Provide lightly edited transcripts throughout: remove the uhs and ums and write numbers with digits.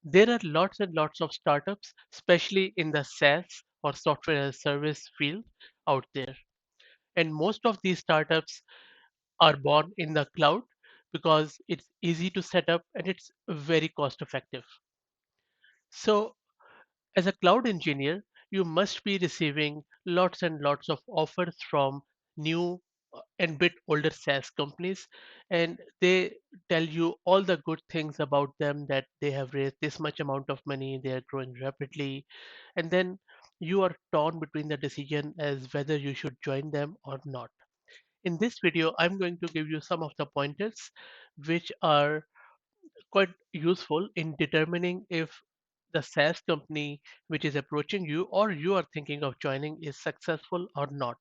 There are lots and lots of startups, especially in the SaaS or software as a service field out there. And most of these startups are born in the cloud because it's easy to set up and it's very cost effective. So, as a cloud engineer, you must be receiving lots and lots of offers from new and bit older SaaS companies, and they tell you all the good things about them that they have raised this much amount of money, they are growing rapidly, and then you are torn between the decision as whether you should join them or not. In this video, I'm going to give you some of the pointers which are quite useful in determining if the SaaS company which is approaching you or you are thinking of joining is successful or not.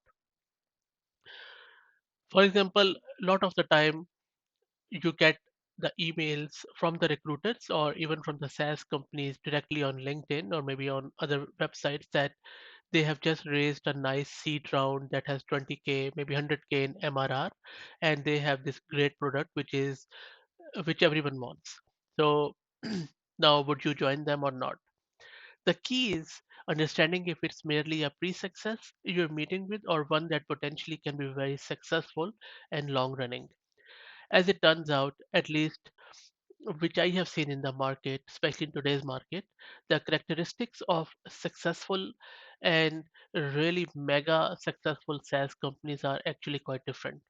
For example, a lot of the time you get the emails from the recruiters or even from the SaaS companies directly on LinkedIn or maybe on other websites that they have just raised a nice seed round that has 20k, maybe 100k in MRR, and they have this great product which everyone wants. So now would you join them or not? The key is understanding if it's merely a pre-success you're meeting with or one that potentially can be very successful and long running. As it turns out, at least which I have seen in the market, especially in today's market, the characteristics of successful and really mega successful SaaS companies are actually quite different.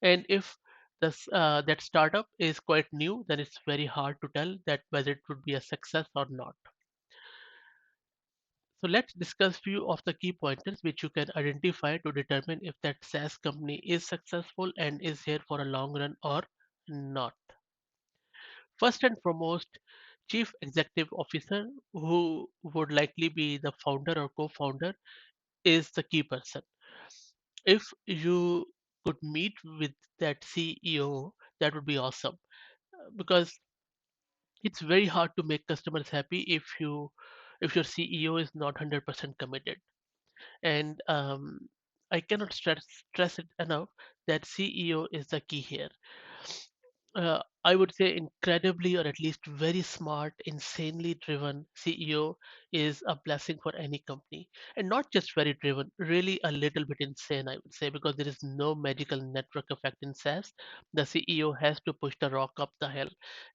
And if that startup is quite new, then it's very hard to tell that whether it would be a success or not. So let's discuss few of the key pointers which you can identify to determine if that SaaS company is successful and is here for a long run or not. First and foremost, Chief Executive Officer, who would likely be the founder or co-founder, is the key person. If you could meet with that CEO, that would be awesome because it's very hard to make customers happy if your CEO is not 100% committed. And I cannot stress it enough that CEO is the key here. I would say incredibly or at least very smart, insanely driven CEO is a blessing for any company. And not just very driven, really a little bit insane, I would say, because there is no magical network effect in SaaS. The CEO has to push the rock up the hill,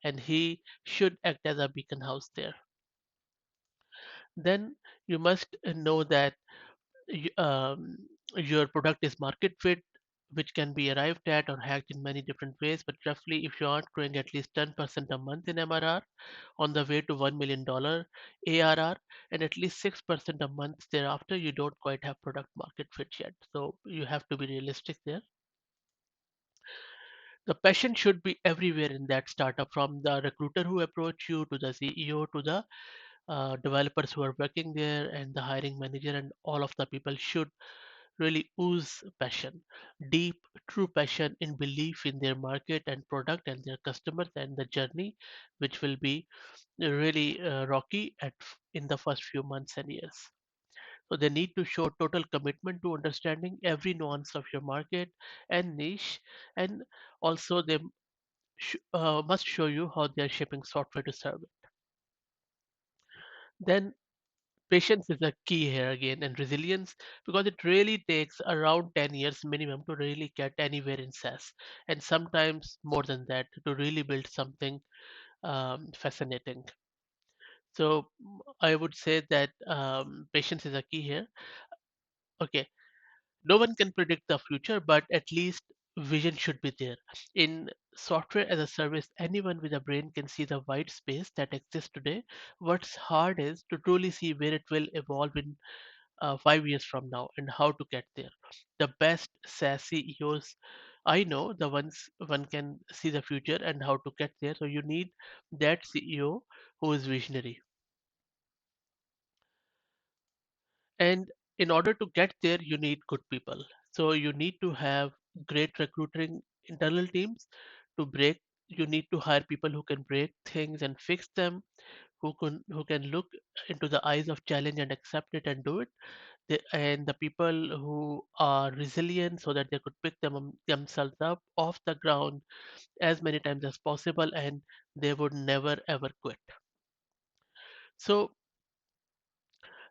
and he should act as a beacon house there. Then you must know that y- um, your product is market fit, which can be arrived at or hacked in many different ways. But roughly, if you aren't growing at least 10% a month in MRR on the way to $1 million ARR, and at least 6% a month thereafter, you don't quite have product market fit yet. So you have to be realistic there. The passion should be everywhere in that startup, from the recruiter who approach you to the CEO to the developers who are working there and the hiring manager, and all of the people should really ooze passion, deep, true passion in belief in their market and product and their customers and the journey, which will be really rocky in the first few months and years. So they need to show total commitment to understanding every nuance of your market and niche, and also they must show you how they are shipping software to serve it. Then patience is a key here again, and resilience, because it really takes around 10 years minimum to really get anywhere in SaaS, and sometimes more than that to really build something fascinating. So I would say that patience is a key here. Okay, no one can predict the future, but at least vision should be there. In software as a service, anyone with a brain can see the white space that exists today. What's hard is to truly see where it will evolve in 5 years from now and how to get there. The best SaaS CEOs I know, the ones one can see the future and how to get there. So you need that CEO who is visionary. And in order to get there, you need good people. So you need to have great recruiting internal teams to break. You need to hire people who can break things and fix them, who can look into the eyes of challenge and accept it and do it. and the people who are resilient so that they could pick themselves up off the ground as many times as possible, and they would never ever quit. So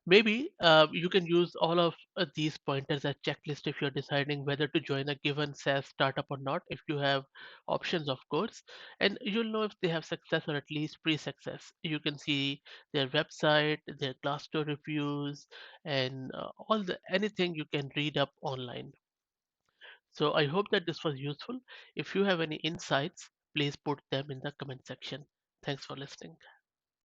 maybe you can use all of these pointers as checklist if you're deciding whether to join a given SaaS startup or not, if you have options, of course, and you'll know if they have success or at least pre-success. You can see their website, their Glassdoor reviews, and all the anything you can read up online. So I hope that this was useful. If you have any insights, please put them in the comment section. Thanks for listening.